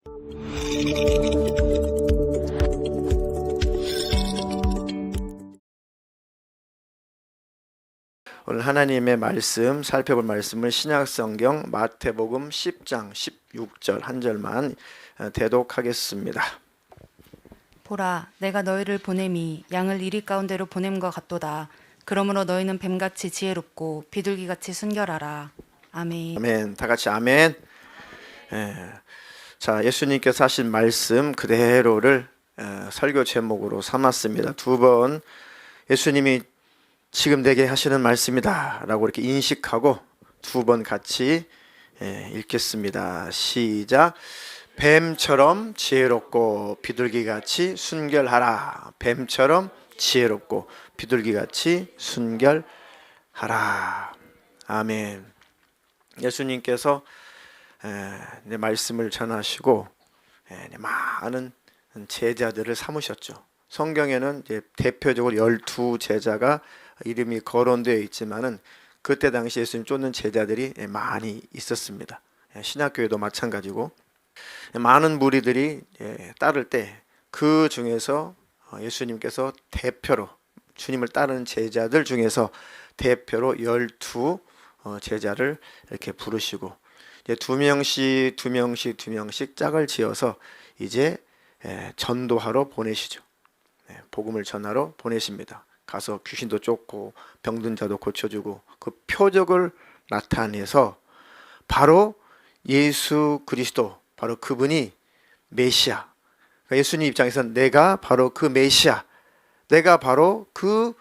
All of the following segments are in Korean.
오늘 하나님의 말씀 살펴볼 말씀을 신약성경 마태복음 10장 16절 한 절만 대독하겠습니다. 보라, 내가 너희를 보냄이 양을 이리 가운데로 보냄과 같도다. 그러므로 너희는 뱀같이 지혜롭고 비둘기같이 순결하라. 아멘. 아멘. 다 같이 아멘. 자, 예수님께서 하신 말씀 그대로를 설교 제목으로 삼았습니다. 두 번 예수님이 지금 내게 하시는 말씀이다 라고 이렇게 인식하고 두 번 같이 읽겠습니다. 시작. 뱀처럼 지혜롭고 비둘기같이 순결하라. 뱀처럼 지혜롭고 비둘기같이 순결하라. 아멘. 예수님께서 말씀을 전하시고 많은 제자들을 삼으셨죠. 성경에는 이제 대표적으로 12제자가 이름이 거론되어 있지만은 그때 당시 예수님 쫓는 제자들이 많이 있었습니다. 신약교회도 마찬가지고 많은 무리들이 따를 때 그 중에서 예수님께서 대표로 주님을 따르는 제자들 중에서 대표로 12 제자를 이렇게 부르시고 이제 두 명씩 짝을 지어서 이제 전도하러 보내시죠. 복음을 전하러 보내십니다. 가서 귀신도 쫓고 병든 자도 고쳐주고 그 표적을 나타내서 바로 예수 그리스도, 바로 그분이 메시아, 그러니까 예수님 입장에서는 내가 바로 그 메시아, 내가 바로 그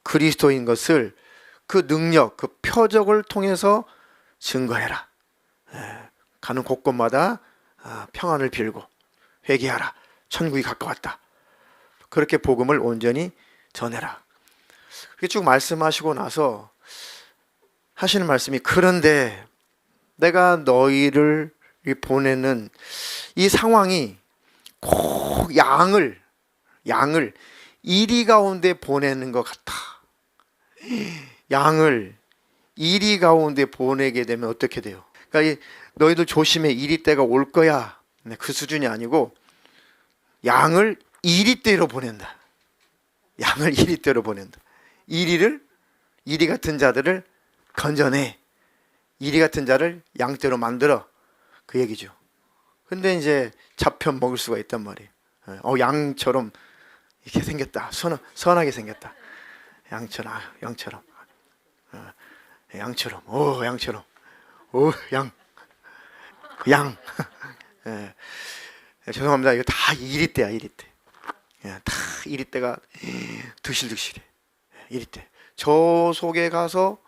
그리스도인 것을 그 능력, 그 표적을 통해서 증거해라. 가는 곳곳마다 평안을 빌고 회개하라. 천국이 가까웠다. 그렇게 복음을 온전히 전해라. 그렇게 쭉 말씀하시고 나서 하시는 말씀이, 그런데 내가 너희를 보내는 이 상황이 꼭 양을 이리 가운데 보내는 것 같아. 양을 이리 가운데 보내게 되면 어떻게 돼요? 그러니까 너희들 조심해, 이리 때가 올 거야. 그 수준이 아니고 양을 이리때로 보낸다. 양을 이리때로 보낸다. 이리 같은 자들을 건져내. 이리 같은 자를 양떼로 만들어. 그 얘기죠. 근데 이제 잡혀 먹을 수가 있단 말이에요. 양처럼 이렇게 생겼다. 선하게 생겼다. 양처럼. 양. 죄송합니다. 이거 다 이리때야, 이리때. 다 이리때가 드실드실해. 이리때. 저 속에 가서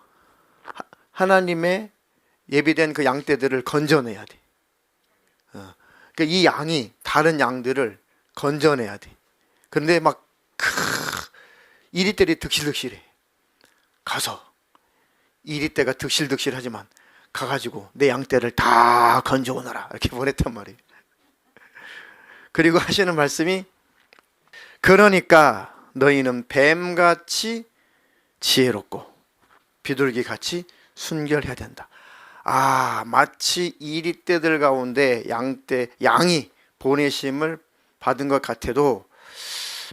하나님의 예비된 그 양떼들을 건져내야 돼. 그러니까 이 양이 다른 양들을 건져내야 돼. 그런데 막 이리때들이 득실득실해. 가서 이리때가 득실득실하지만 가가지고 내 양떼를 다 건져오너라 이렇게 보냈단 말이에요. 그리고 하시는 말씀이, 그러니까 너희는 뱀같이 지혜롭고 비둘기같이 순결해야 된다. 마치 이리떼들 가운데 양이 보내심을 받은 것 같아도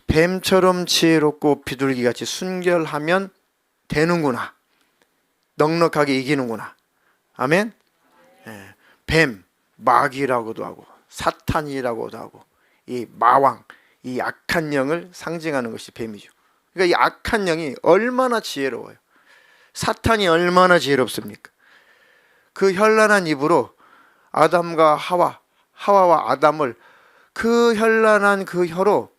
뱀처럼 지혜롭고 비둘기같이 순결하면 되는구나. 넉넉하게 이기는구나. 아멘. 뱀, 마귀라고도 하고 사탄이라고도 하고 이 마왕, 이 악한 영을 상징하는 것이 뱀이죠. 그러니까 이 악한 영이 얼마나 지혜로워요. 사탄이 얼마나 지혜롭습니까? 그 현란한 입으로 아담과 하와와 아담을 그 현란한 그 혀로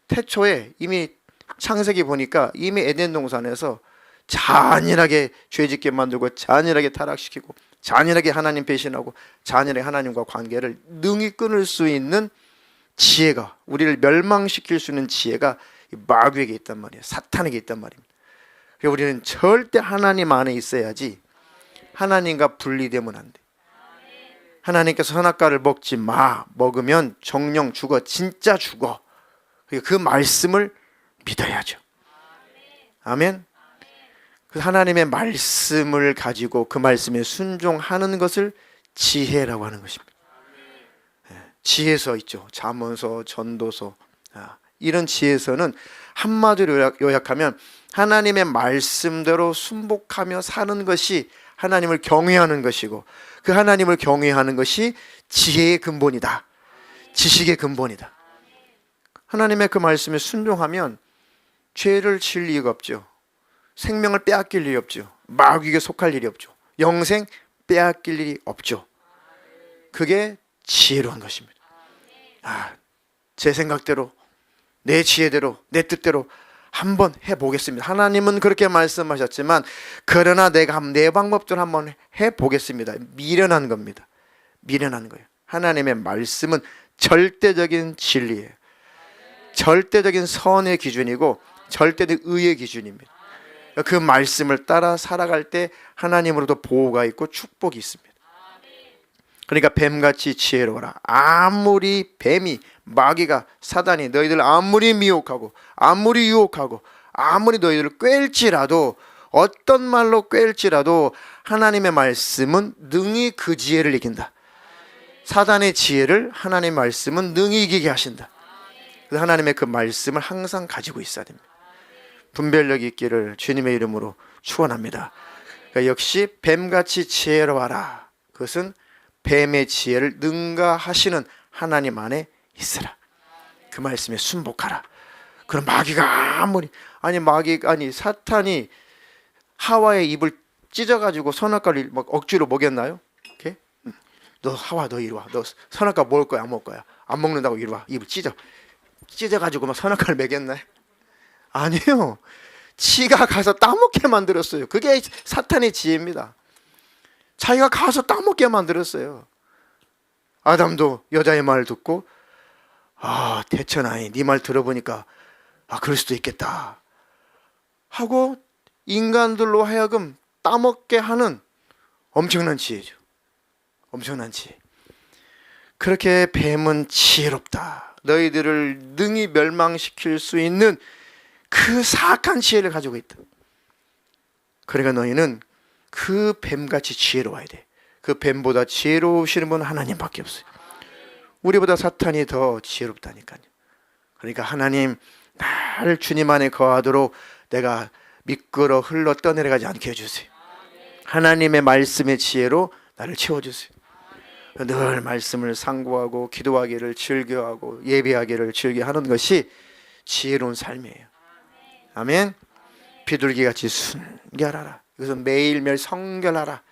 태초에 이미 창세기 보니까 이미 에덴 동산에서 잔인하게 죄짓게 만들고 잔인하게 타락시키고 잔인하게 하나님 배신하고 잔인하게 하나님과 관계를 능히 끊을 수 있는 지혜가, 우리를 멸망시킬 수 있는 지혜가 마귀에게 있단 말이에요. 사탄에게 있단 말입니다. 그래서 우리는 절대 하나님 안에 있어야지 하나님과 분리되면 안 돼. 하나님께서 선악과를 먹지 마. 먹으면 정령 죽어. 진짜 죽어. 그 말씀을 믿어야죠. 아멘. 그 하나님의 말씀을 가지고 그 말씀에 순종하는 것을 지혜라고 하는 것입니다. 지혜서 있죠. 잠언서, 전도서, 이런 지혜서는 한마디로 요약하면 하나님의 말씀대로 순복하며 사는 것이 하나님을 경외하는 것이고, 그 하나님을 경외하는 것이 지혜의 근본이다, 지식의 근본이다. 하나님의 그 말씀에 순종하면 죄를 지을 리가 없죠. 생명을 빼앗길 일이 없죠. 마귀에게 속할 일이 없죠. 영생 빼앗길 일이 없죠. 그게 지혜로운 것입니다. 제 생각대로, 내 지혜대로, 내 뜻대로 한번 해보겠습니다. 하나님은 그렇게 말씀하셨지만, 그러나 내가 내 방법대로 한번 해보겠습니다. 미련한 겁니다. 미련한 거예요. 하나님의 말씀은 절대적인 진리예요. 절대적인 선의 기준이고 절대적 의의 기준입니다. 그 말씀을 따라 살아갈 때 하나님으로도 보호가 있고 축복이 있습니다. 그러니까 뱀같이 지혜로워라. 아무리 뱀이, 마귀가, 사단이 너희들 아무리 미혹하고 아무리 유혹하고 아무리 너희들을 꿰일지라도, 어떤 말로 꿰일지라도 하나님의 말씀은 능히 그 지혜를 이긴다. 사단의 지혜를 하나님의 말씀은 능히 이기게 하신다. 그래서 하나님의 그 말씀을 항상 가지고 있어야 됩니다. 분별력이 있기를 주님의 이름으로 축원합니다. 그러니까 역시 뱀같이 지혜로워라. 그것은 뱀의 지혜를 능가하시는 하나님 안에 있으라. 그 말씀에 순복하라. 그럼 마귀가 아니 사탄이 하와의 입을 찢어가지고 선악과를 막 억지로 먹였나요? 이렇게? 너 하와, 너 이리 와. 너 선악과 먹을 거야, 안 먹을 거야? 안 먹는다고 이리 와. 입을 찢어가지고 막 선악과를 먹였나요? 아니요. 지가 가서 따먹게 만들었어요. 그게 사탄의 지혜입니다. 자기가 가서 따먹게 만들었어요. 아담도 여자의 말을 듣고, 대천하니 네 말 들어보니까 그럴 수도 있겠다 하고 인간들로 하여금 따먹게 하는 엄청난 지혜죠. 엄청난 지혜. 그렇게 뱀은 지혜롭다. 너희들을 능히 멸망시킬 수 있는 그 사악한 지혜를 가지고 있다. 그러니까 너희는 그 뱀같이 지혜로워야 돼. 그 뱀보다 지혜로우시는 분은 하나님밖에 없어요. 우리보다 사탄이 더 지혜롭다니까요. 그러니까 하나님, 나를 주님 안에 거하도록 내가 미끄러 흘러 떠내려가지 않게 해주세요. 하나님의 말씀의 지혜로 나를 채워주세요. 늘 말씀을 상고하고 기도하기를 즐겨하고 예배하기를 즐겨하는 것이 지혜로운 삶이에요. 아멘. 비둘기같이 순결하라. 이것은 매일매일 성결하라.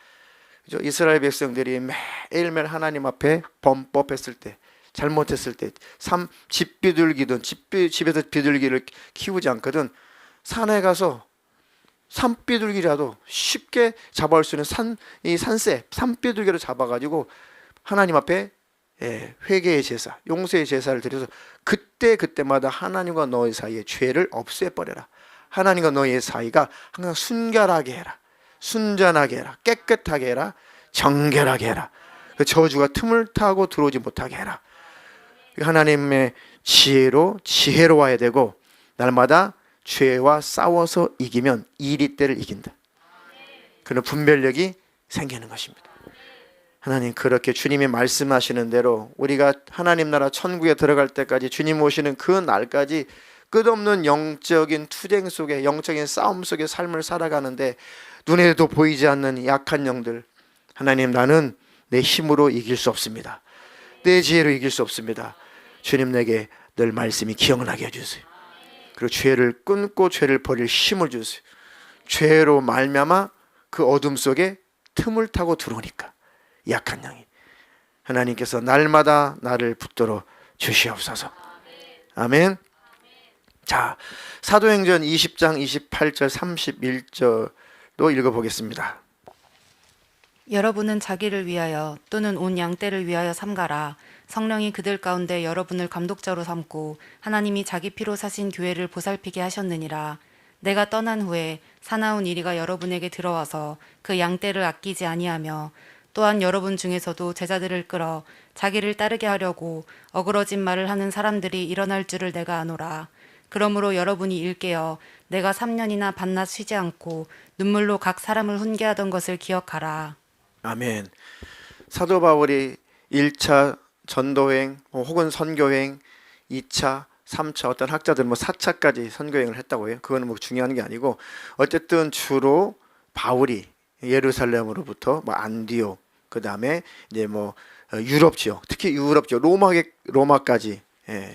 이스라엘 백성들이 매일매일 하나님 앞에 범법했을 때, 잘못했을 때, 집비둘기든 집에서 비둘기를 키우지 않거든 산에 가서 산비둘기라도 쉽게 잡아올 수 있는 산비둘기를 잡아가지고 하나님 앞에 회개의 제사, 용서의 제사를 드려서 그때마다 하나님과 너희 사이의 죄를 없애버려라. 하나님과 너희의 사이가 항상 순결하게 해라. 순전하게 해라. 깨끗하게 해라. 정결하게 해라. 그 저주가 틈을 타고 들어오지 못하게 해라. 하나님의 지혜로워야 되고, 날마다 죄와 싸워서 이기면 이리때를 이긴다. 그런 분별력이 생기는 것입니다. 하나님, 그렇게 주님이 말씀하시는 대로 우리가 하나님 나라 천국에 들어갈 때까지, 주님 오시는 그 날까지 끝없는 영적인 투쟁 속에, 영적인 싸움 속에 삶을 살아가는데, 눈에도 보이지 않는 약한 영들, 하나님, 나는 내 힘으로 이길 수 없습니다. 내 지혜로 이길 수 없습니다. 주님, 내게 늘 말씀이 기억나게 해주세요. 그리고 죄를 끊고 죄를 버릴 힘을 주세요. 죄로 말미암아 그 어둠 속에 틈을 타고 들어오니까 약한 영이, 하나님께서 날마다 나를 붙들어 주시옵소서. 아멘. 자, 사도행전 20장 28절 31절도 읽어보겠습니다. 여러분은 자기를 위하여 또는 온 양떼를 위하여 삼가라. 성령이 그들 가운데 여러분을 감독자로 삼고 하나님이 자기 피로 사신 교회를 보살피게 하셨느니라. 내가 떠난 후에 사나운 이리가 여러분에게 들어와서 그 양떼를 아끼지 아니하며, 또한 여러분 중에서도 제자들을 끌어 자기를 따르게 하려고 어그러진 말을 하는 사람들이 일어날 줄을 내가 아노라. 그러므로 여러분이 일깨어 내가 3년이나 밤낮 쉬지 않고 눈물로 각 사람을 훈계하던 것을 기억하라. 아멘. 사도 바울이 1차 전도행 혹은 선교행 2차, 3차, 어떤 학자들은 뭐 4차까지 선교행을 했다고 해요. 그거는 뭐 중요한 게 아니고 어쨌든 주로 바울이 예루살렘으로부터 뭐 안디옥, 그다음에 이제 뭐 유럽 지역, 특히 유럽 지역 로마까지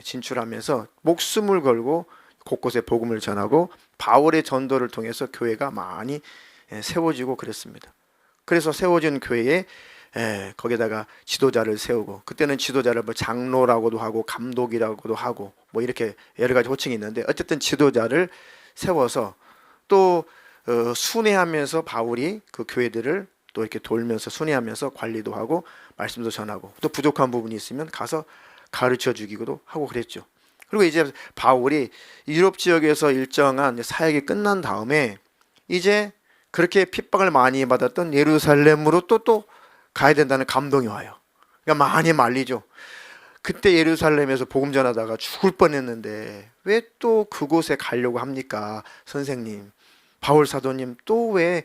진출하면서 목숨을 걸고 곳곳에 복음을 전하고 바울의 전도를 통해서 교회가 많이 세워지고 그랬습니다. 그래서 세워진 교회에 거기다가 지도자를 세우고, 그때는 지도자를 뭐 장로라고도 하고 감독이라고도 하고 뭐 이렇게 여러 가지 호칭이 있는데, 어쨌든 지도자를 세워서 또 순회하면서 바울이 그 교회들을 또 이렇게 돌면서 순회하면서 관리도 하고 말씀도 전하고, 또 부족한 부분이 있으면 가서 가르쳐 주기도 하고 그랬죠. 그리고 이제 바울이 유럽 지역에서 일정한 사역이 끝난 다음에 이제 그렇게 핍박을 많이 받았던 예루살렘으로 또 가야 된다는 감동이 와요. 그러니까 많이 말리죠. 그때 예루살렘에서 복음 전하다가 죽을 뻔했는데 왜 또 그곳에 가려고 합니까? 선생님, 바울 사도님, 또 왜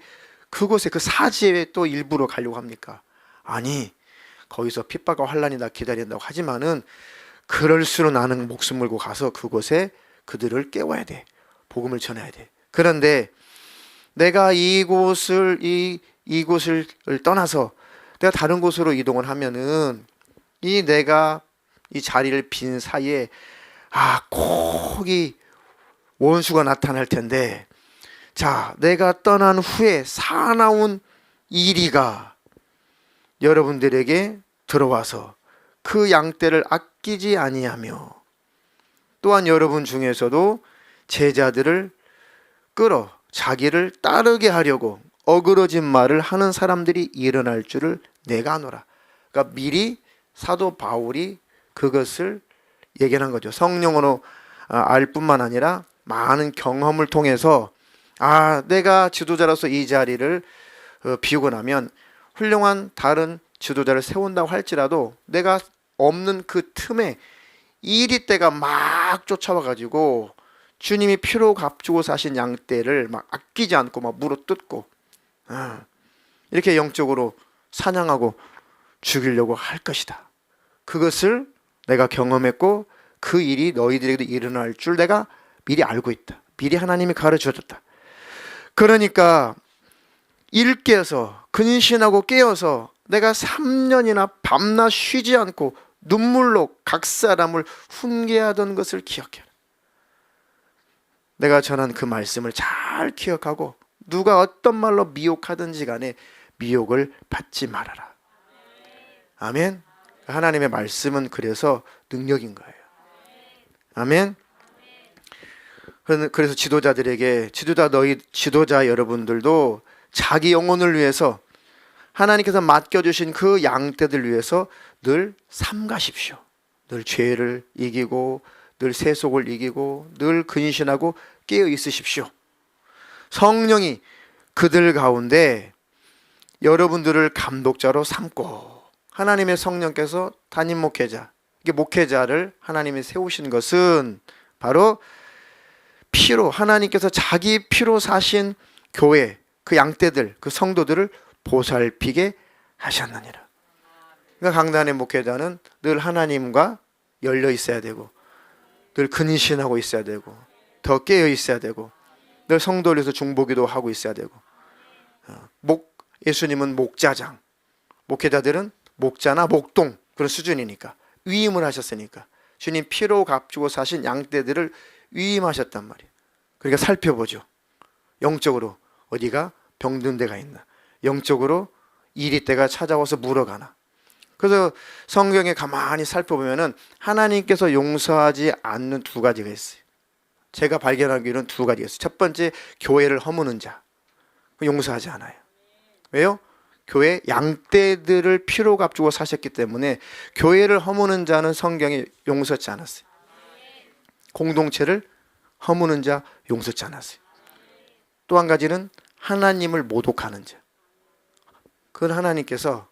그곳에 그 사지에 또 일부러 가려고 합니까? 아니, 거기서 핍박과 환란이 나 기다린다고 하지만은 그럴수록 나는 목숨 걸고 가서 그곳에 그들을 깨워야 돼. 복음을 전해야 돼. 그런데 내가 이곳을 떠나서 내가 다른 곳으로 이동을 하면은 내가 이 자리를 빈 사이에 꼭 이 원수가 나타날 텐데, 자, 내가 떠난 후에 사나운 이리가 여러분들에게 들어와서 그 양떼를 아끼지 아니하며, 또한 여러분 중에서도 제자들을 끌어 자기를 따르게 하려고 어그러진 말을 하는 사람들이 일어날 줄을 내가 아노라. 그러니까 미리 사도 바울이 그것을 예견한 거죠. 성령으로 알 뿐만 아니라 많은 경험을 통해서 내가 지도자로서 이 자리를 비우고 나면 훌륭한 다른 지도자를 세운다고 할지라도 내가 없는 그 틈에 이리 때가 막 쫓아와 가지고 주님이 피로 값주고 사신 양떼를 막 아끼지 않고 막 물어뜯고 이렇게 영적으로 사냥하고 죽이려고 할 것이다. 그것을 내가 경험했고 그 일이 너희들에게도 일어날 줄 내가 미리 알고 있다. 미리 하나님이 가르쳐줬다. 그러니까 일깨어서 근신하고 깨어서 내가 3년이나 밤낮 쉬지 않고 눈물로 각 사람을 훈계하던 것을 기억해라. 내가 전한 그 말씀을 잘 기억하고 누가 어떤 말로 미혹하든지 간에 미혹을 받지 말아라. 아멘. 하나님의 말씀은 그래서 능력인 거예요. 아멘. 그래서 지도자들에게, 지도자 여러분들도 자기 영혼을 위해서 하나님께서 맡겨주신 그 양떼들 위해서 늘 삼가십시오. 늘 죄를 이기고 늘 세속을 이기고 늘 근신하고 깨어 있으십시오. 성령이 그들 가운데 여러분들을 감독자로 삼고, 하나님의 성령께서 담임 목회자, 이게 목회자를 하나님이 세우신 것은 바로 피로, 하나님께서 자기 피로 사신 교회, 그 양떼들, 그 성도들을 보살피게 하셨느니라. 그러니까 강단의 목회자는 늘 하나님과 열려 있어야 되고 늘 근신하고 있어야 되고 더 깨어 있어야 되고 늘 성도를 위해서 중보기도 하고 있어야 되고, 예수님은 목자장, 목회자들은 목자나 목동 그런 수준이니까 위임을 하셨으니까 주님 피로 값주고 사신 양떼들을 위임하셨단 말이에요. 그러니까 살펴보죠. 영적으로 어디가 병든 데가 있나, 영적으로 이리 때가 찾아와서 물어가나. 그래서 성경에 가만히 살펴보면은 하나님께서 용서하지 않는 두 가지가 있어요. 제가 발견하기로는 두 가지가 있어요. 첫 번째, 교회를 허무는 자, 용서하지 않아요. 왜요? 교회 양떼들을 피로 값주고 사셨기 때문에 교회를 허무는 자는 성경에 용서치 않았어요. 공동체를 허무는 자 용서치 않았어요. 또 한 가지는 하나님을 모독하는 자, 그건 하나님께서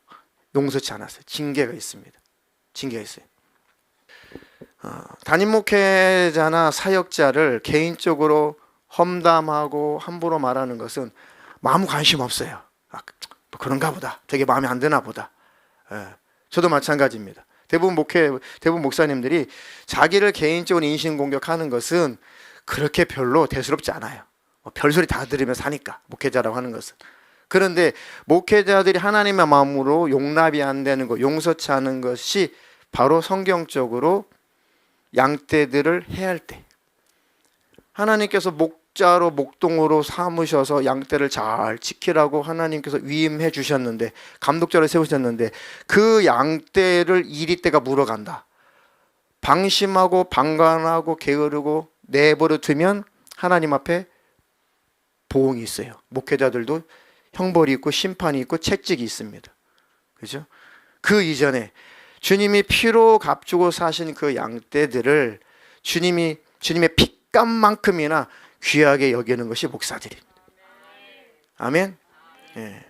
용서치 않았어요. 징계가 있습니다. 징계가 있어요. 담임 목회자나 사역자를 개인적으로 험담하고 함부로 말하는 것은 아무 관심 없어요. 그런가 보다, 되게 마음에 안 드나 보다. 저도 마찬가지입니다. 대부분 목사님들이 자기를 개인적으로 인신공격하는 것은 그렇게 별로 대수롭지 않아요. 별소리 다 들으면서 하니까, 목회자라고 하는 것은. 그런데 목회자들이 하나님의 마음으로 용납이 안 되는 것, 용서치 않은 것이 바로 성경적으로 양떼들을 해할 때, 하나님께서 목자로 목동으로 삼으셔서 양떼를 잘 지키라고 하나님께서 위임해 주셨는데, 감독자로 세우셨는데, 그 양떼를 이리떼가 물어간다, 방심하고 방관하고 게으르고 내버려 두면 하나님 앞에 보응이 있어요. 목회자들도 형벌이 있고 심판이 있고 채찍이 있습니다. 그죠? 그 이전에 주님이 피로 값주고 사신 그 양떼들을 주님의 핏값만큼이나 귀하게 여기는 것이 목사들입니다. 아멘. 예.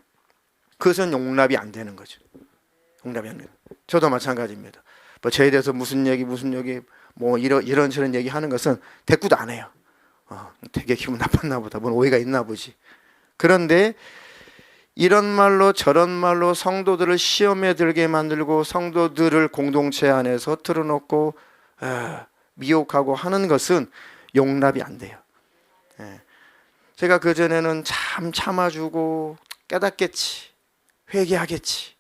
그것은 용납이 안 되는 거죠. 용납이 안 되는. 저도 마찬가지입니다. 뭐 저에 대해서 무슨 얘기 뭐 이런 저런 얘기 하는 것은 대꾸도 안 해요. 되게 기분 나빴나 보다, 뭔 오해가 있나 보지. 그런데 이런 말로 저런 말로 성도들을 시험에 들게 만들고 성도들을 공동체 안에서 틀어놓고 미혹하고 하는 것은 용납이 안 돼요. 제가 그전에는 참 참아주고 깨닫겠지, 회개하겠지,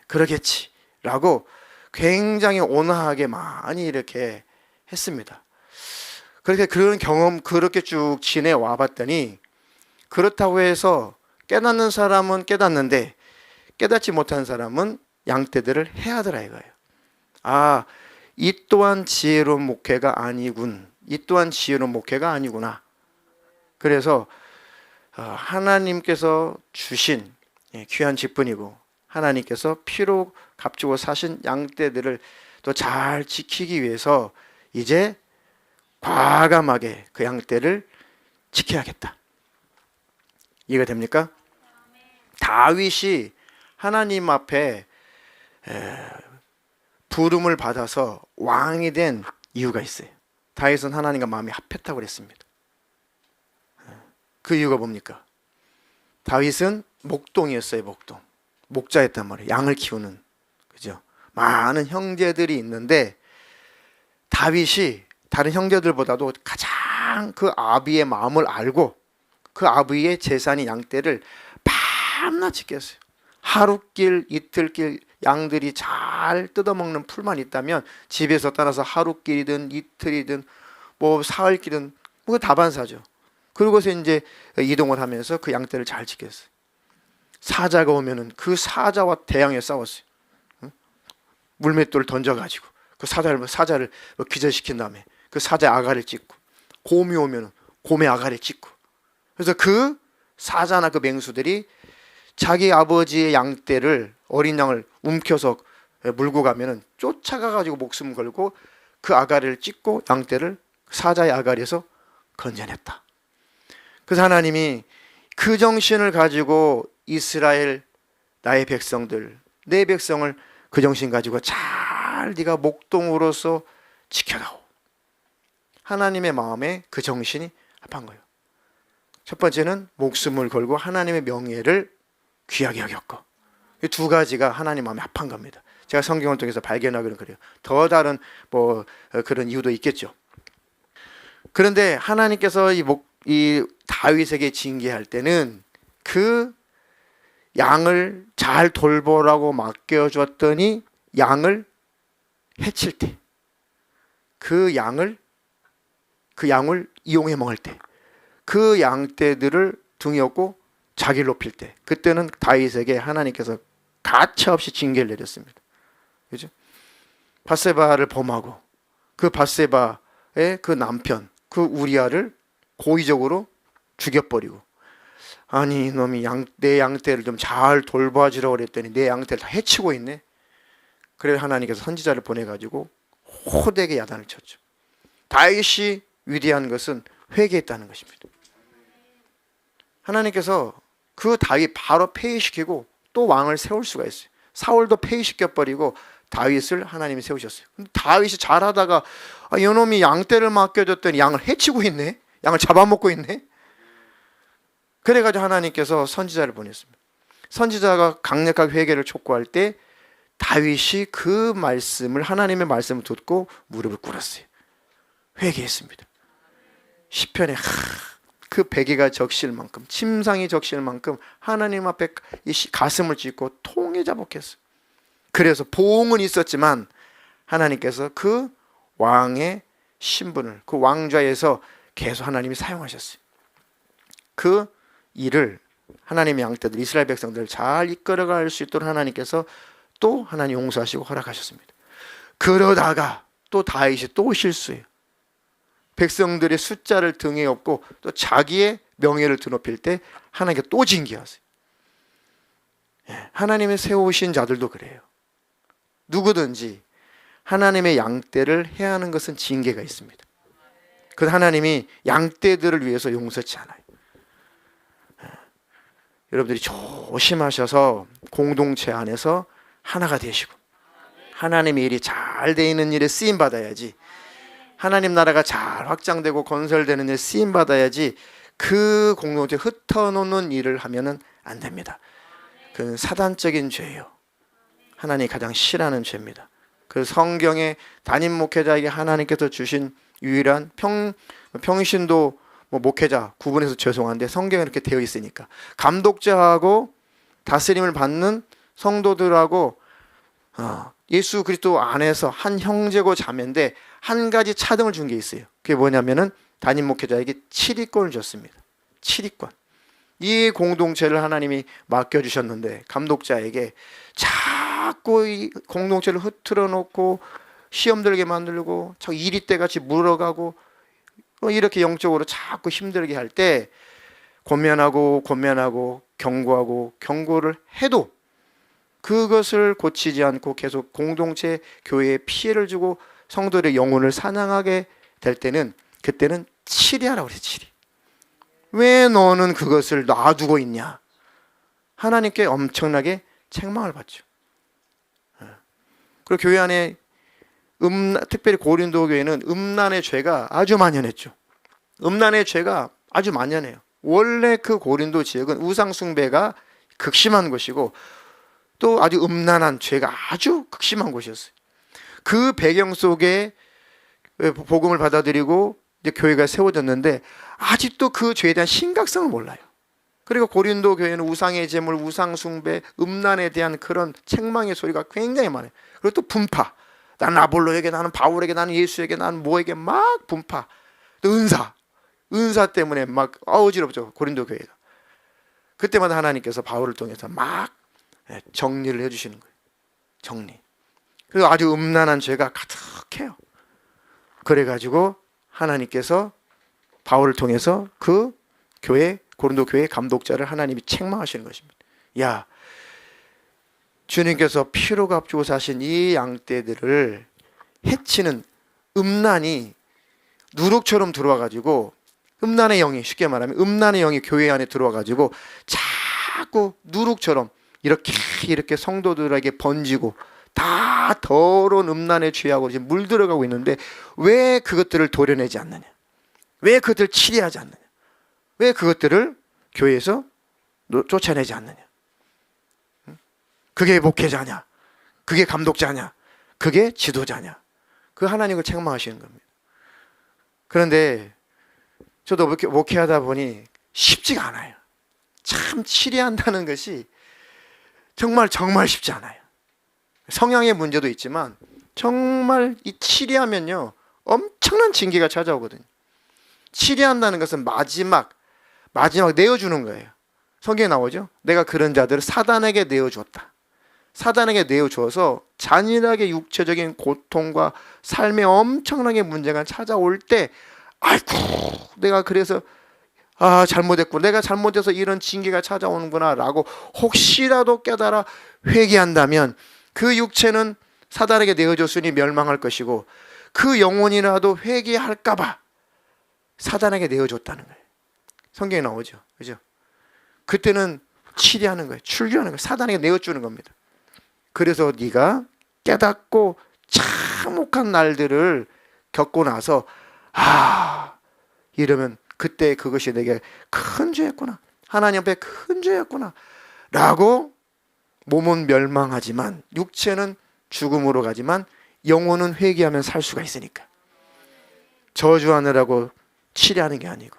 그러겠지 라고 굉장히 온화하게 많이 이렇게 했습니다. 그렇게 그런 경험 그렇게 쭉 지내와 봤더니, 그렇다고 해서 깨닫는 사람은 깨닫는데 깨닫지 못한 사람은 양떼들을 해하더라 이거예요. 이 또한 지혜로운 목회가 아니군. 이 또한 지혜로운 목회가 아니구나. 그래서 하나님께서 주신 귀한 직분이고 하나님께서 피로 값주고 사신 양떼들을 또 잘 지키기 위해서 이제 과감하게 그 양떼를 지켜야겠다. 이해가 됩니까? 다윗이 하나님 앞에 부름을 받아서 왕이 된 이유가 있어요. 다윗은 하나님과 마음이 합했다고 그랬습니다. 그 이유가 뭡니까? 다윗은 목동이었어요. 목자였단 말이에요. 양을 키우는. 그죠? 많은 형제들이 있는데 다윗이 다른 형제들보다도 가장 그 아비의 마음을 알고 그 아비의 재산이 양떼를 밤낮 지켰어요. 하루길 이틀길 양들이 잘 뜯어먹는 풀만 있다면 집에서 따라서 하루길이든 이틀이든 뭐 사흘길이든 뭐 다반사죠. 그러고서 이제 이동을 하면서 그 양떼를 잘 지켰어요. 사자가 오면은 그 사자와 대항해 싸웠어요. 물맷돌을 던져가지고 그 사자를 기절시킨 다음에 그 사자 아가를 찢고, 곰이 오면은 곰의 아가를 찢고. 그래서 그 사자나 그 맹수들이 자기 아버지의 양떼를, 어린 양을 움켜서 물고 가면은 쫓아가가지고 목숨 걸고 그 아가리를 찢고 양떼를 사자의 아가리에서 건져냈다. 그래서 하나님이 그 정신을 가지고 이스라엘 나의 백성들, 내 백성을 그 정신 가지고 잘 네가 목동으로서 지켜다오. 하나님의 마음에 그 정신이 합한 거예요. 첫 번째는 목숨을 걸고 하나님의 명예를 귀하게 여겼고, 이 두 가지가 하나님 마음에 합한 겁니다. 제가 성경을 통해서 발견하기는 그래요. 더 다른 뭐 그런 이유도 있겠죠. 그런데 하나님께서 이 다윗에게 징계할 때는 그 양을 잘 돌보라고 맡겨줬더니 양을 해칠 때, 그 양을 이용해 먹을 때, 그 양떼들을 등에 업고 자기를 높일 때, 그때는 다윗에게 하나님께서 가차없이 징계를 내렸습니다. 그죠? 밧세바를 범하고 그 밧세바의 그 남편 그 우리아를 고의적으로 죽여버리고, 아니 이놈이 내 양떼를 좀 잘 돌봐주라고 그랬더니 내 양떼를 다 해치고 있네. 그래서 하나님께서 선지자를 보내가지고 호되게 야단을 쳤죠. 다윗이 위대한 것은 회개했다는 것입니다. 하나님께서 그 다윗 바로 폐위시키고 또 왕을 세울 수가 있어요. 사울도 폐위시켜버리고 다윗을 하나님이 세우셨어요. 근데 다윗이 잘하다가 이놈이 양떼를 맡겨줬더니 양을 해치고 있네, 양을 잡아먹고 있네. 그래가지고 하나님께서 선지자를 보냈습니다. 선지자가 강력하게 회개를 촉구할 때 다윗이 그 말씀을, 하나님의 말씀을 듣고 무릎을 꿇었어요. 회개했습니다. 시편에 그 베개가 적실 만큼, 침상이 적실 만큼 하나님 앞에 이 가슴을 찢고 통에 자복했어요. 그래서 보응은 있었지만 하나님께서 그 왕의 신분을, 그 왕좌에서 계속 하나님이 사용하셨어요. 그 일을 하나님의 양떼들, 이스라엘 백성들을 잘 이끌어갈 수 있도록 하나님께서 또 하나님 용서하시고 허락하셨습니다. 그러다가 또 다윗이 또 실수해요. 백성들의 숫자를 등에 업고 또 자기의 명예를 드높일 때 하나님께 또 징계하세요. 하나님의 세우신 자들도 그래요. 누구든지 하나님의 양떼를 해야 하는 것은 징계가 있습니다. 그 하나님이 양떼들을 위해서 용서치 않아요. 여러분들이 조심하셔서 공동체 안에서 하나가 되시고 하나님의 일이 잘 되어 있는 일에 쓰임 받아야지, 하나님 나라가 잘 확장되고 건설되는 일에 쓰임 받아야지 그 공동체 흩어놓는 일을 하면은 안 됩니다. 그건 사단적인 죄예요. 하나님이 가장 싫어하는 죄입니다. 그 성경에 담임 목회자에게 하나님께서 주신 유일한 평신도 목회자 구분해서 죄송한데 성경에 이렇게 되어 있으니까, 감독자하고 다스림을 받는 성도들하고 예수 그리스도 안에서 한 형제고 자매인데 한 가지 차등을 준 게 있어요. 그게 뭐냐면은 담임 목회자에게 7위권을 줬습니다. 7위권. 이 공동체를 하나님이 맡겨주셨는데 감독자에게 자꾸 이 공동체를 흐트러 놓고 시험 들게 만들고 자꾸 이리때 같이 물어가고 이렇게 영적으로 자꾸 힘들게 할 때 권면하고 경고하고 경고를 해도 그것을 고치지 않고 계속 공동체 교회에 피해를 주고 성도들의 영혼을 사냥하게 될 때는, 그때는 치리하라고 그래. 치리. 왜 너는 그것을 놔두고 있냐? 하나님께 엄청나게 책망을 받죠. 그리고 교회 안에 특별히 고린도 교회는 음란의 죄가 아주 만연했죠. 음란의 죄가 아주 만연해요. 원래 그 고린도 지역은 우상 숭배가 극심한 곳이고 또 아주 음란한 죄가 아주 극심한 곳이었어요. 그 배경 속에 복음을 받아들이고 이제 교회가 세워졌는데 아직도 그 죄에 대한 심각성을 몰라요. 그리고 고린도 교회는 우상의 제물, 우상 숭배, 음란에 대한 그런 책망의 소리가 굉장히 많아요. 그리고 또 분파. 나는 아볼로에게, 나는 바울에게, 나는 예수에게, 나는 뭐에게 막 분파. 또 은사 때문에 막 어지럽죠, 고린도 교회가. 그때마다 하나님께서 바울을 통해서 막 정리를 해주시는 거예요. 정리. 그리고 아주 음란한 죄가 가득해요. 그래가지고 하나님께서 바울을 통해서 그 교회, 고린도 교회 감독자를 하나님이 책망하시는 것입니다. 야, 주님께서 피로 값주고 사신 이 양떼들을 해치는 음란이 누룩처럼 들어와가지고, 음란의 영이, 쉽게 말하면 음란의 영이 교회 안에 들어와가지고 자꾸 누룩처럼 이렇게 성도들에게 번지고 다 더러운 음란의 죄하고 지금 물들어가고 있는데 왜 그것들을 도려내지 않느냐? 왜 그것들을 치리하지 않느냐? 왜 그것들을 교회에서 쫓아내지 않느냐? 그게 목회자냐? 그게 감독자냐? 그게 지도자냐? 그 하나님을 책망하시는 겁니다. 그런데 저도 목회하다 보니 쉽지가 않아요. 참 치리한다는 것이 정말 쉽지 않아요. 성향의 문제도 있지만 정말 이 치리하면요 엄청난 징계가 찾아오거든요. 치리한다는 것은 마지막 내어주는 거예요. 성경에 나오죠. 내가 그런 자들을 사단에게 내어주었다. 사단에게 내어주어서 잔인하게 육체적인 고통과 삶에 엄청나게 문제가 찾아올 때, 아이고 내가 그래서 잘못했구나, 내가 잘못해서 이런 징계가 찾아오는구나 라고 혹시라도 깨달아 회개한다면 그 육체는 사단에게 내어줬으니 멸망할 것이고 그 영혼이라도 회개할까봐 사단에게 내어줬다는 거예요. 성경에 나오죠. 그죠? 그때는 치리하는 거예요. 출교하는 거예요. 사단에게 내어주는 겁니다. 그래서 네가 깨닫고 참혹한 날들을 겪고 나서 이러면 그때 그것이 내게 큰 죄였구나, 하나님 앞에 큰 죄였구나 라고 몸은 멸망하지만 육체는 죽음으로 가지만 영혼은 회개하면 살 수가 있으니까. 저주하느라고 치료하는 게 아니고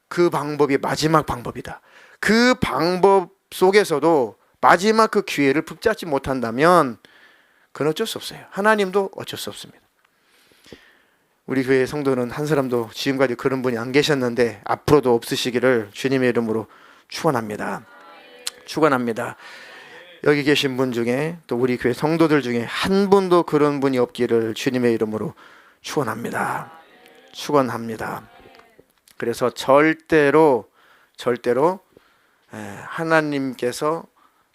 그 방법이 마지막 방법이다. 그 방법 속에서도 마지막 그 기회를 붙잡지 못한다면 그건 어쩔 수 없어요. 하나님도 어쩔 수 없습니다. 우리 교회 성도는 한 사람도 지금까지 그런 분이 안 계셨는데 앞으로도 없으시기를 주님의 이름으로 축원합니다. 축원합니다. 여기 계신 분 중에 또 우리 교회 성도들 중에 한 분도 그런 분이 없기를 주님의 이름으로 축원합니다. 축원합니다. 그래서 절대로 하나님께서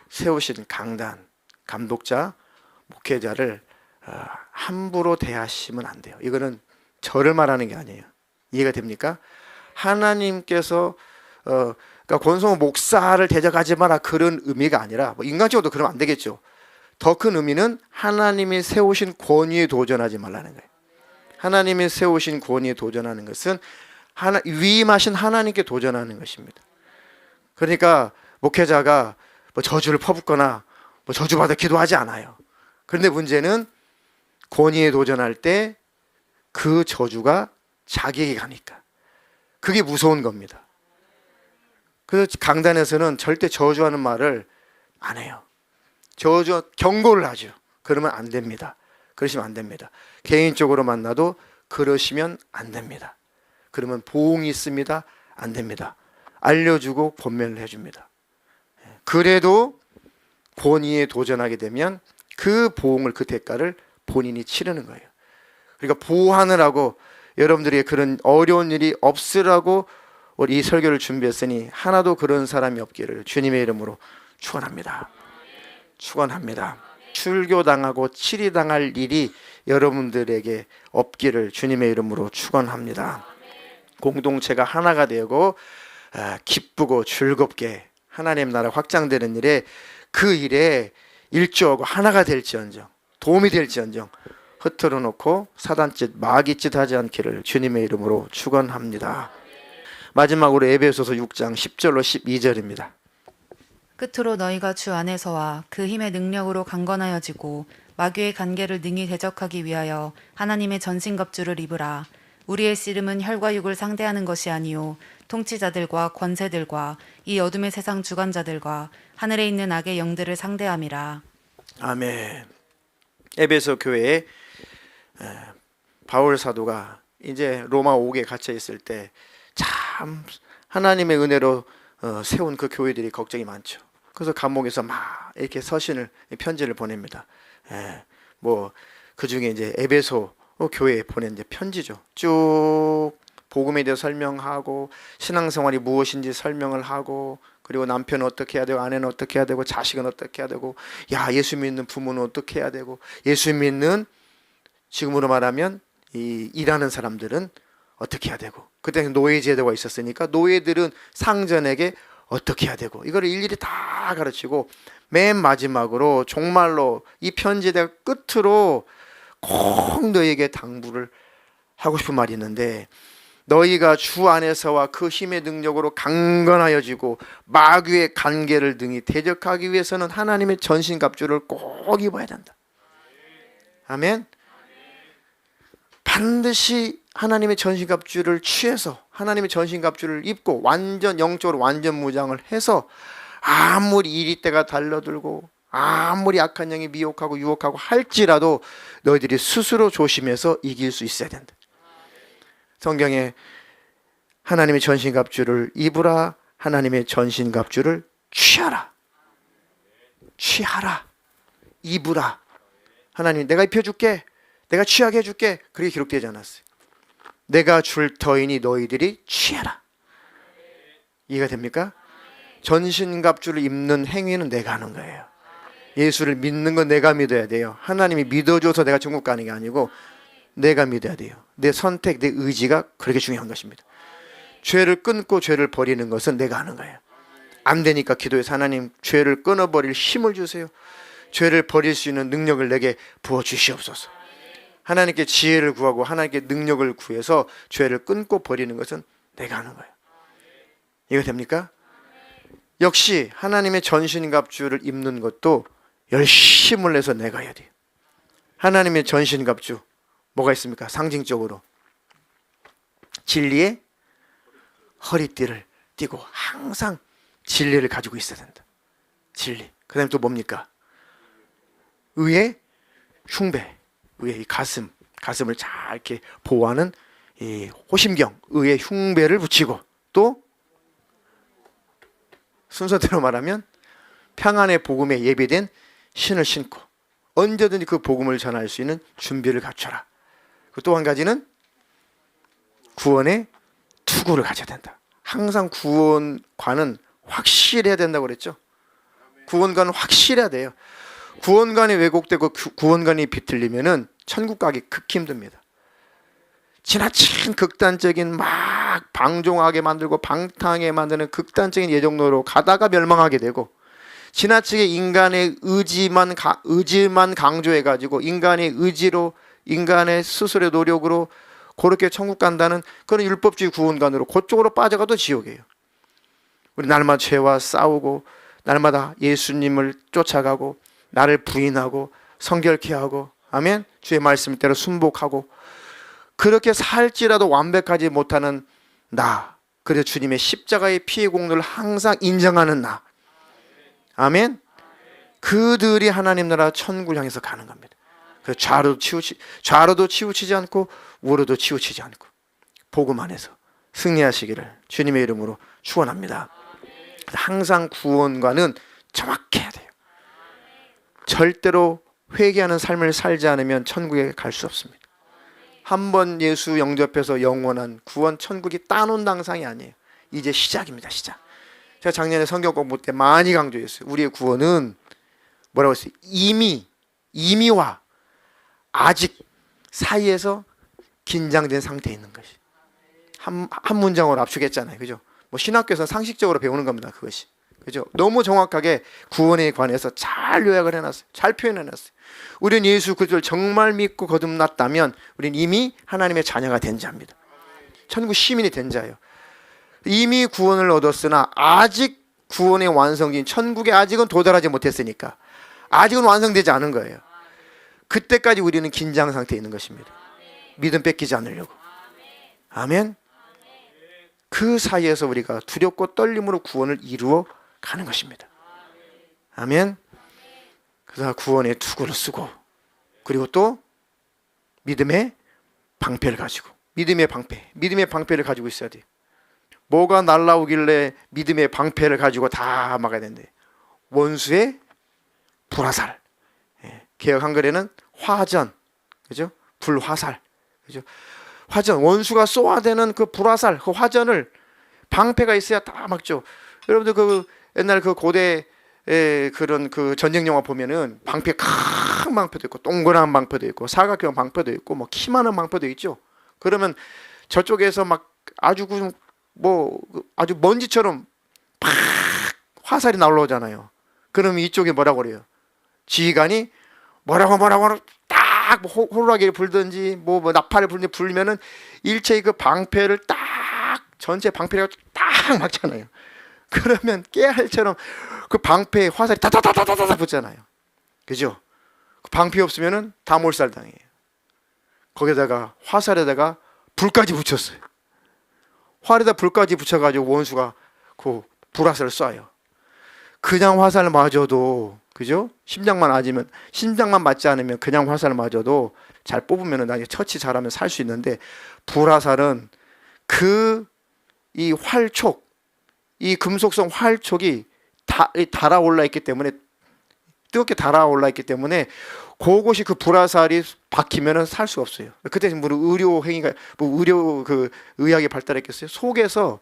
세우신 강단, 감독자, 목회자를 함부로 대하시면 안 돼요. 이거는 저를 말하는 게 아니에요. 이해가 됩니까? 하나님께서 그러니까 권성호 목사를 대적하지 마라 그런 의미가 아니라 뭐 인간적으로도 그러면 안 되겠죠. 더 큰 의미는 하나님이 세우신 권위에 도전하지 말라는 거예요. 하나님이 세우신 권위에 도전하는 것은 위임하신 하나님께 도전하는 것입니다. 그러니까 목회자가 뭐 저주를 퍼붓거나 뭐 저주받아 기도하지 않아요. 그런데 문제는 권위에 도전할 때 그 저주가 자기에게 가니까 그게 무서운 겁니다. 그래서 강단에서는 절대 저주하는 말을 안 해요. 경고를 하죠. 그러면 안 됩니다. 그러시면 안 됩니다. 개인적으로 만나도 그러시면 안 됩니다. 그러면 보응이 있습니다. 안 됩니다. 알려주고 권면을 해줍니다. 그래도 권위에 도전하게 되면 그 보응을, 그 대가를 본인이 치르는 거예요. 그러니까 보호하느라고 여러분들이 그런 어려운 일이 없으라고 우리 이 설교를 준비했으니 하나도 그런 사람이 없기를 주님의 이름으로 축원합니다. 축원합니다. 출교당하고 치리당할 일이 여러분들에게 없기를 주님의 이름으로 축원합니다. 공동체가 하나가 되고 기쁘고 즐겁게 하나님 나라 확장되는 일에 그 일에 일조하고 하나가 될지언정, 도움이 될지언정 흐트러 놓고 사단짓 마귀짓 하지 않기를 주님의 이름으로 축원합니다. 마지막으로 에베소서 6장 10절로 12절입니다. 끝으로 너희가 주 안에서와 그 힘의 능력으로 강건하여지고 마귀의 간계를 능히 대적하기 위하여 하나님의 전신갑주를 입으라. 우리의 씨름은 혈과 육을 상대하는 것이 아니요 통치자들과 권세들과 이 어둠의 세상 주관자들과 하늘에 있는 악의 영들을 상대함이라. 아멘. 에베소 교회에 바울 사도가 이제 로마 옥에 갇혀 있을 때 참 하나님의 은혜로 세운 그 교회들이 걱정이 많죠. 그래서 감옥에서 막 이렇게 서신을, 편지를 보냅니다. 뭐 그 중에 이제 에베소 교회에 보낸 이제 편지죠. 쭉 복음에 대해 설명하고 신앙생활이 무엇인지 설명을 하고, 그리고 남편은 어떻게 해야 되고 아내는 어떻게 해야 되고 자식은 어떻게 해야 되고, 야 예수 믿는 부모는 어떻게 해야 되고, 예수 믿는 지금으로 말하면 이 일하는 사람들은 어떻게 해야 되고, 그때 노예 제도가 있었으니까 노예들은 상전에게 어떻게 해야 되고, 이걸 일일이 다 가르치고 맨 마지막으로 정말로 이 편지의 끝으로 꼭 너희에게 당부를 하고 싶은 말이 있는데, 너희가 주 안에서와 그 힘의 능력으로 강건하여지고 마귀의 간계를 등이 대적하기 위해서는 하나님의 전신갑주를 꼭 입어야 된다. 아멘. 반드시 하나님의 전신갑주를 취해서 하나님의 전신갑주를 입고 완전 영적으로 완전 무장을 해서 아무리 이리 때가 달려들고 아무리 악한 영이 미혹하고 유혹하고 할지라도 너희들이 스스로 조심해서 이길 수 있어야 된다. 성경에 하나님의 전신갑주를 입으라, 하나님의 전신갑주를 취하라, 취하라, 입으라. 하나님 내가 입혀줄게, 내가 취하게 해줄게, 그렇게 기록되지 않았어요. 내가 줄 터이니 너희들이 취하라. 이해가 됩니까? 전신갑주를 입는 행위는 내가 하는 거예요. 예수를 믿는 건 내가 믿어야 돼요. 하나님이 믿어줘서 내가 천국 가는 게 아니고 내가 믿어야 돼요. 내 선택, 내 의지가 그렇게 중요한 것입니다. 죄를 끊고 죄를 버리는 것은 내가 하는 거예요. 안 되니까 기도해서 하나님 죄를 끊어버릴 힘을 주세요. 죄를 버릴 수 있는 능력을 내게 부어주시옵소서. 하나님께 지혜를 구하고 하나님께 능력을 구해서 죄를 끊고 버리는 것은 내가 하는 거예요. 이거 됩니까? 역시 하나님의 전신갑주를 입는 것도 열심을 내서 내가 해야 돼요. 하나님의 전신갑주 뭐가 있습니까? 상징적으로 진리의 허리띠를 띠고 항상 진리를 가지고 있어야 된다. 진리. 그 다음에 또 뭡니까? 의의 흉배, 의의 이 가슴을 잘 이렇게 보호하는 이 호심경, 의의 흉배를 붙이고, 또 순서대로 말하면 평안의 복음에 예비된 신을 신고 언제든지 그 복음을 전할 수 있는 준비를 갖춰라. 또 한 가지는 구원의 투구를 가져야 된다. 항상 구원관은 확실해야 된다고 그랬죠. 구원관은 확실해야 돼요. 구원관이 왜곡되고 구원관이 비틀리면은 천국 가기 극히 힘듭니다. 지나친 극단적인 막 방종하게 만들고 방탕하게 만드는 극단적인 예정로로 가다가 멸망하게 되고, 지나치게 인간의 의지만 강조해가지고 인간의 의지로 인간의 스스로의 노력으로 그렇게 천국 간다는 그런 율법주의 구원관으로 그쪽으로 빠져가도 지옥이에요. 우리 날마다 죄와 싸우고 날마다 예수님을 쫓아가고 나를 부인하고 성결케 하고, 아멘, 주의 말씀대로 순복하고 그렇게 살지라도 완벽하지 못하는 나, 그래서 주님의 십자가의 피의 공로를 항상 인정하는 나, 아멘, 그들이 하나님 나라 천국을 향해서 가는 겁니다. 그래서 좌로도 치우치지 않고 우로도 치우치지 않고 복음 안에서 승리하시기를 주님의 이름으로 축원합니다. 항상 구원과는 정확해야 돼요. 절대로 회개하는 삶을 살지 않으면 천국에 갈 수 없습니다. 한번 예수 영접해서 영원한 구원 천국이 따놓은 당상이 아니에요. 이제 시작입니다. 시작. 제가 작년에 성경 공부 때 많이 강조했어요. 우리의 구원은 뭐라고 했어요? 이미와 아직 사이에서 긴장된 상태에 있는 것이. 한 문장으로 압축했잖아요. 그죠? 뭐 신학교에서 상식적으로 배우는 겁니다. 그것이. 그죠? 너무 정확하게 구원에 관해서 잘 요약을 해놨어요. 잘 표현해놨어요. 우리는 예수 그리스도를 정말 믿고 거듭났다면 우리는 이미 하나님의 자녀가 된 자입니다. 천국 시민이 된 자예요. 이미 구원을 얻었으나 아직 구원의 완성인 천국에 아직은 도달하지 못했으니까 아직은 완성되지 않은 거예요. 그때까지 우리는 긴장 상태에 있는 것입니다. 믿음 뺏기지 않으려고. 아멘. 그 사이에서 우리가 두렵고 떨림으로 구원을 이루어 가는 것입니다. 아멘. 그래서 구원의 투구를 쓰고, 그리고 또 믿음의 방패를 가지고, 믿음의 방패를 가지고 있어야 돼요. 뭐가 날라오길래 믿음의 방패를 가지고 다 막아야 되는데, 원수의 불화살, 개역 한글에는 화전, 그죠? 불화살, 그죠? 화전, 원수가 쏘아대는 그 불화살, 그 화전을 방패가 있어야 다 막죠. 여러분들 그 옛날 그 고대 그런 그 전쟁 영화 보면은 방패 큰 방패도 있고 동그란 방패도 있고 사각형 방패도 있고 뭐 키많은 방패도 있죠. 그러면 저쪽에서 막 아주 뭐 아주 먼지처럼 팍 화살이 날라오잖아요. 그러면 이쪽에 뭐라고 그래요? 지휘관이 뭐라고 딱 호루라기를 불든지 뭐 나팔을 불든지 불면은 일체의 그 방패를 딱 전체 방패를 딱 막잖아요. 그러면 깨알처럼 그 방패에 화살이 다다다다다다 붙잖아요. 그죠? 그 방패 없으면은 다 몰살당해요. 거기다가 화살에다가 불까지 붙였어요. 활에다 불까지 붙여가지고 원수가 그 불화살을 쏴요. 그냥 화살을 맞아도, 그죠? 심장만 맞지 않으면 그냥 화살을 맞아도 잘 뽑으면 나중에 처치 잘하면 살 수 있는데, 불화살은 이 활촉, 이 금속성 활촉이 달아올라 있기 때문에, 뜨겁게 달아올라 있기 때문에 그것이 그 불화살이 박히면은 살 수가 없어요. 그때 뭐 의료 행위가 뭐 의료 그 의학이 발달했겠어요? 속에서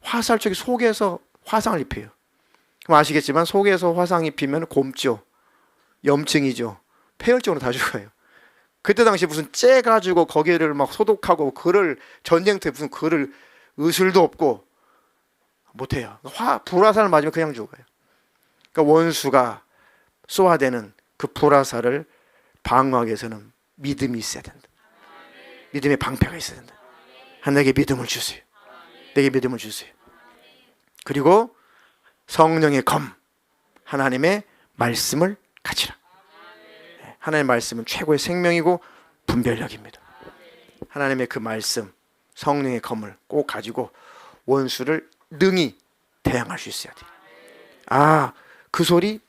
화살촉이 속에서 화상을 입혀요. 그럼 아시겠지만 속에서 화상 입히면 곰죠, 염증이죠, 폐혈증으로 다 죽어요. 그때 당시 무슨 째 가지고 거기를 막 소독하고 그를 전쟁터에 무슨 그를 의술도 없고 못해요. 불화살을 맞으면 그냥 죽어요. 그러니까 원수가 쏘아대는 그 불화살을 방어하기 위해서는 믿음이 있어야 된다. 믿음의 방패가 있어야 된다. 하나님께 믿음을 주세요. 내게 믿음을 주세요. 그리고 성령의 검, 하나님의 말씀을 가지라. 하나님의 말씀은 최고의 생명이고 분별력입니다. 하나님의 그 말씀, 성령의 검을 꼭 가지고 원수를 능히 대항할 수 있어야 돼요. 아, 그 소리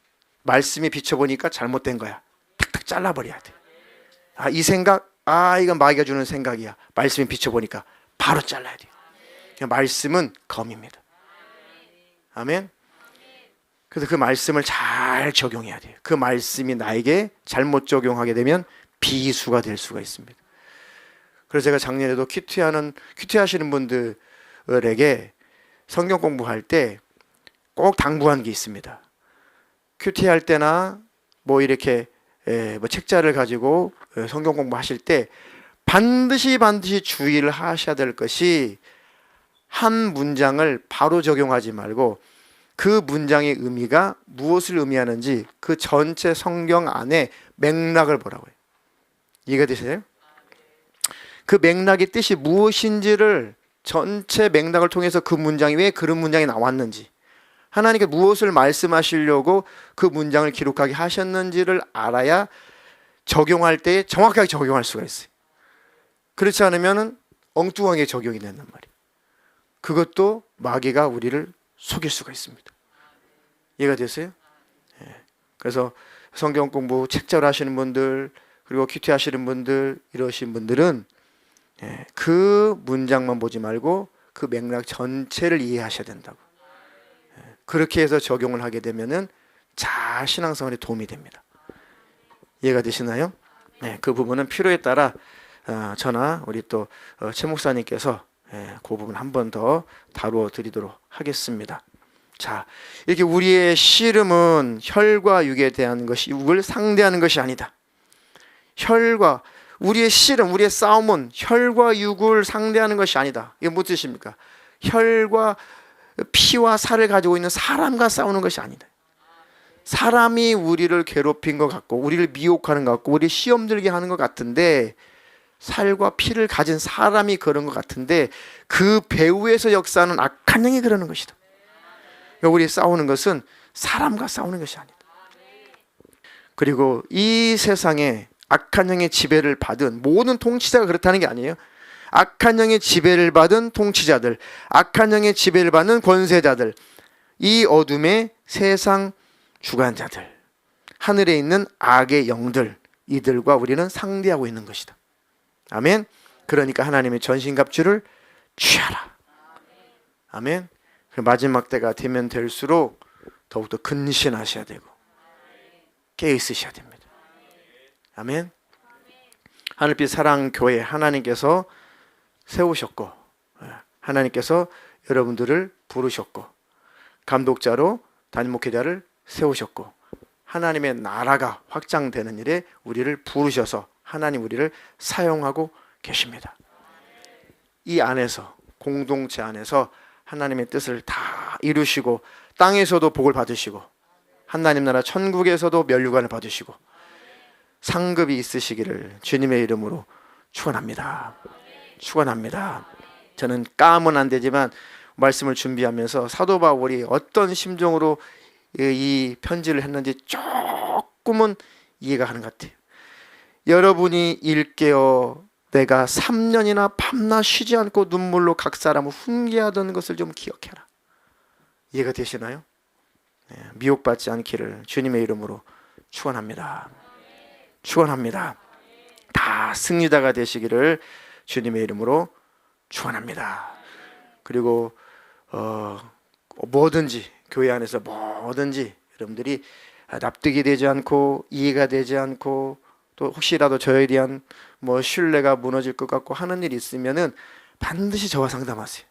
말씀이 비춰보니까 잘못된 거야. 탁탁 잘라버려야 돼. 아, 이 생각, 아, 이건 마귀가 주는 생각이야. 말씀이 비춰보니까 바로 잘라야 돼요. 말씀은 검입니다. 아멘. 그래서 그 말씀을 잘 적용해야 돼요. 그 말씀이 나에게 잘못 적용하게 되면 비수가 될 수가 있습니다. 그래서 제가 작년에도 큐티하시는 분들에게 성경 공부할 때 꼭 당부한 게 있습니다. 큐티할 때나 뭐 이렇게 뭐 책자를 가지고 성경 공부하실 때 반드시 주의를 하셔야 될 것이, 한 문장을 바로 적용하지 말고 그 문장의 의미가 무엇을 의미하는지 그 전체 성경 안에 맥락을 보라고 해요. 이해가 되세요? 그 맥락의 뜻이 무엇인지를, 전체 맥락을 통해서 그 문장이 왜 그런 문장이 나왔는지, 하나님께 무엇을 말씀하시려고 그 문장을 기록하게 하셨는지를 알아야 적용할 때 정확하게 적용할 수가 있어요. 그렇지 않으면 엉뚱하게 적용이 된단 말이에요. 그것도 마귀가 우리를 속일 수가 있습니다. 이해가 되세요? 그래서 성경 공부 책자로 하시는 분들, 그리고 큐티 하시는 분들, 이러신 분들은 그 문장만 보지 말고 그 맥락 전체를 이해하셔야 된다고. 그렇게 해서 적용을 하게 되면은 신앙생활에 도움이 됩니다. 이해가 되시나요? 네, 그 부분은 필요에 따라 저나 우리 또 최 목사님께서 그 부분 한 번 더 다루어 드리도록 하겠습니다. 자, 이렇게 우리의 씨름은 혈과 육에 대한 것이, 육을 상대하는 것이 아니다. 우리의 씨름, 우리의 싸움은 혈과 육을 상대하는 것이 아니다. 이게 무슨 뜻입니까? 혈과 피와 살을 가지고 있는 사람과 싸우는 것이 아니다. 사람이 우리를 괴롭힌 것 같고, 우리를 미혹하는 것 같고, 우리 시험 들게 하는 것 같은데, 살과 피를 가진 사람이 그런 것 같은데, 그 배후에서 역사하는 악한 영이 그러는 것이다. 우리 싸우는 것은 사람과 싸우는 것이 아니다. 그리고 이 세상에 악한 영의 지배를 받은 모든 통치자가 그렇다는 게 아니에요. 악한 영의 지배를 받은 통치자들, 악한 영의 지배를 받는 권세자들, 이 어둠의 세상 주관자들, 하늘에 있는 악의 영들, 이들과 우리는 상대하고 있는 것이다. 아멘. 그러니까 하나님의 전신갑주를 취하라. 아멘. 마지막 때가 되면 될수록 더욱더 근신하셔야 되고 깨어 있으셔야 됩니다. 아멘. 하늘빛 사랑교회 하나님께서 세우셨고, 하나님께서 여러분들을 부르셨고, 감독자로 담임 목회자를 세우셨고, 하나님의 나라가 확장되는 일에 우리를 부르셔서 하나님 우리를 사용하고 계십니다. 이 안에서, 공동체 안에서 하나님의 뜻을 다 이루시고, 땅에서도 복을 받으시고, 하나님 나라 천국에서도 면류관을 받으시고 상급이 있으시기를 주님의 이름으로 축원합니다. 축원합니다. 저는 까면 안 되지만 말씀을 준비하면서 사도 바울이 어떤 심정으로 이 편지를 했는지 조금은 이해가 가는 것 같아요. 여러분이 일깨어 내가 3년이나 밤낮 쉬지 않고 눈물로 각 사람을 훈계하던 것을 좀 기억해라. 이해가 되시나요? 미혹받지 않기를 주님의 이름으로 축원합니다. 축원합니다. 다 승리자가 되시기를 주님의 이름으로 축원합니다. 그리고 뭐든지 교회 안에서 뭐든지 여러분들이 납득이 되지 않고 이해가 되지 않고 또 혹시라도 저에 대한 신뢰가 무너질 것 같고 하는 일이 있으면은 반드시 저와 상담하세요.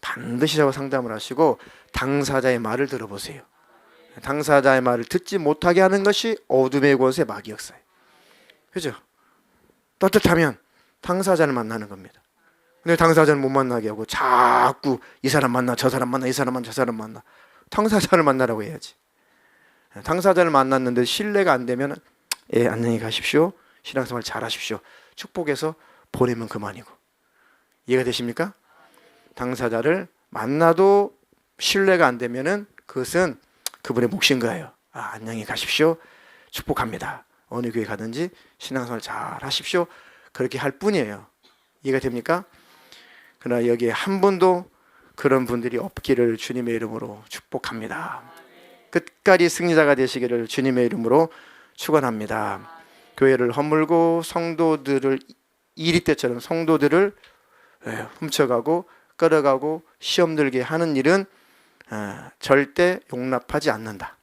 반드시 저와 상담을 하시고 당사자의 말을 들어보세요. 당사자의 말을 듣지 못하게 하는 것이 어둠의 권세 마귀 역사예요. 그죠? 떳떳하면 당사자를 만나는 겁니다. 근데 당사자를 못 만나게 하고 자꾸 이 사람 만나 저 사람 만나 이 사람 만나 저 사람 만나. 당사자를 만나라고 해야지. 당사자를 만났는데 신뢰가 안 되면 안녕히 가십시오. 신앙생활 잘하십시오. 축복해서 보내면 그만이고. 이해가 되십니까? 당사자를 만나도 신뢰가 안 되면은 그것은 그분의 몫인 거예요. 안녕히 가십시오. 축복합니다. 어느 교회 가든지 신앙생활 잘 하십시오. 그렇게 할 뿐이에요. 이해가 됩니까? 그러나 여기에 한 분도 그런 분들이 없기를 주님의 이름으로 축복합니다. 끝까지 승리자가 되시기를 주님의 이름으로 축원합니다. 교회를 허물고 성도들을 이리 때처럼 성도들을 훔쳐가고 끌어가고 시험 들게 하는 일은 절대 용납하지 않는다.